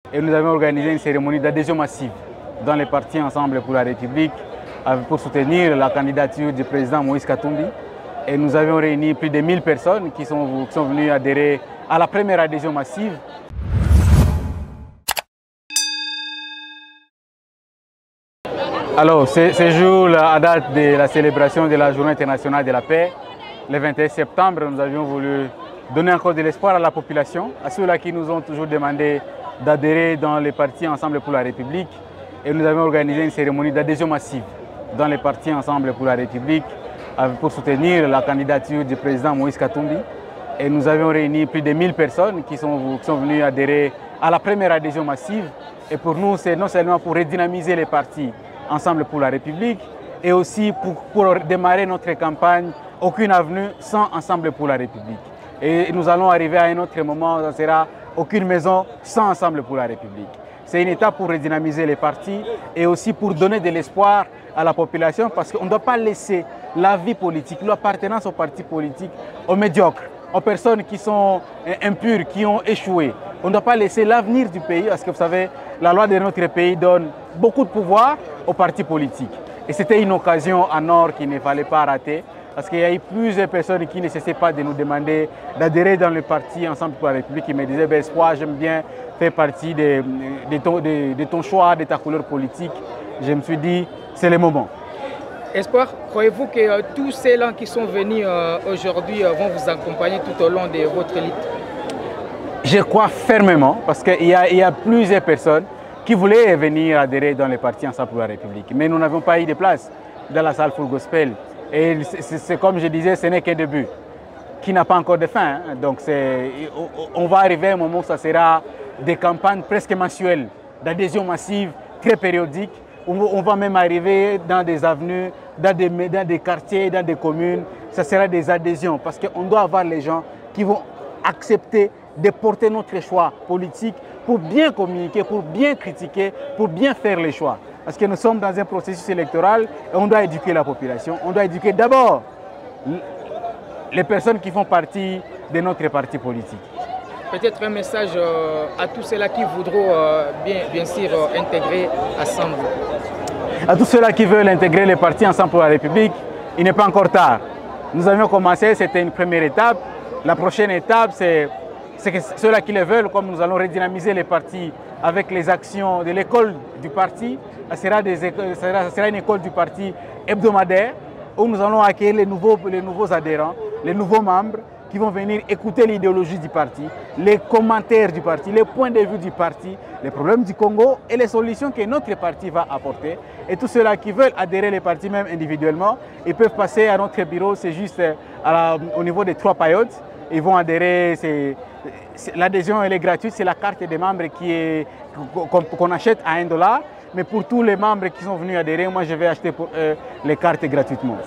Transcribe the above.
Et nous avons organisé une cérémonie d'adhésion massive dans les partis Ensemble pour la République pour soutenir la candidature du président Moïse Katumbi. Et nous avions réuni plus de 1000 personnes qui sont venues adhérer à la première adhésion massive. Alors, ce jour, à date de la célébration de la Journée internationale de la paix, le 21 septembre, nous avions voulu donner encore de l'espoir à la population, à ceux-là qui nous ont toujours demandé d'adhérer dans les partis Ensemble pour la République. Et nous avons organisé une cérémonie d'adhésion massive dans les partis Ensemble pour la République pour soutenir la candidature du président Moïse Katumbi. Et nous avions réuni plus de 1000 personnes qui sont venues adhérer à la première adhésion massive. Et pour nous, c'est non seulement pour redynamiser les partis Ensemble pour la République et aussi pour démarrer notre campagne Aucune avenue sans Ensemble pour la République. Et nous allons arriver à un autre moment, ça sera Aucune maison sans Ensemble pour la République. C'est une étape pour redynamiser les partis et aussi pour donner de l'espoir à la population parce qu'on ne doit pas laisser la vie politique, l'appartenance au parti politique aux médiocres, aux personnes qui sont impures, qui ont échoué. On ne doit pas laisser l'avenir du pays parce que vous savez, la loi de notre pays donne beaucoup de pouvoir aux partis politiques. Et c'était une occasion en or qu'il ne fallait pas rater parce qu'il y a eu plusieurs personnes qui ne cessaient pas de nous demander d'adhérer dans le parti Ensemble pour la République. Ils me disaient, ben, Espoir, j'aime bien faire partie de ton choix, de ta couleur politique. Je me suis dit, c'est le moment. Espoir, croyez-vous que tous ceux-là qui sont venus aujourd'hui vont vous accompagner tout au long de votre élite? Je crois fermement, parce qu'il y a plusieurs personnes qui voulaient venir adhérer dans les partis Ensemble pour la République. Mais nous n'avons pas eu de place dans la salle Full Gospel. Et c'est comme je disais, ce n'est qu'un début, qui n'a pas encore de fin. Hein. Donc on va arriver à un moment où ça sera des campagnes presque mensuelles, d'adhésion massive, très périodiques. On va même arriver dans des avenues, dans des quartiers, dans des communes. Ça sera des adhésions parce qu'on doit avoir les gens qui vont accepter de porter notre choix politique pour bien communiquer, pour bien critiquer, pour bien faire les choix. Parce que nous sommes dans un processus électoral et on doit éduquer la population. On doit éduquer d'abord les personnes qui font partie de notre parti politique. Peut-être un message à tous ceux-là qui voudront bien sûr intégrer Ensemble. À tous ceux-là qui veulent intégrer les partis Ensemble pour la République, il n'est pas encore tard. Nous avions commencé, c'était une première étape. La prochaine étape, c'est que ceux-là qui le veulent, comme nous allons redynamiser les partis avec les actions de l'école du parti, ça sera une école du parti hebdomadaire où nous allons accueillir les nouveaux adhérents, les nouveaux membres qui vont venir écouter l'idéologie du parti, les commentaires du parti, les points de vue du parti, les problèmes du Congo et les solutions que notre parti va apporter. Et tous ceux-là qui veulent adhérer les partis même individuellement, ils peuvent passer à notre bureau, c'est juste au niveau des 3 paillotes. Ils vont adhérer, l'adhésion elle est gratuite, c'est la carte des membres qu'on achète à $1. Mais pour tous les membres qui sont venus adhérer, moi je vais acheter pour eux les cartes gratuitement.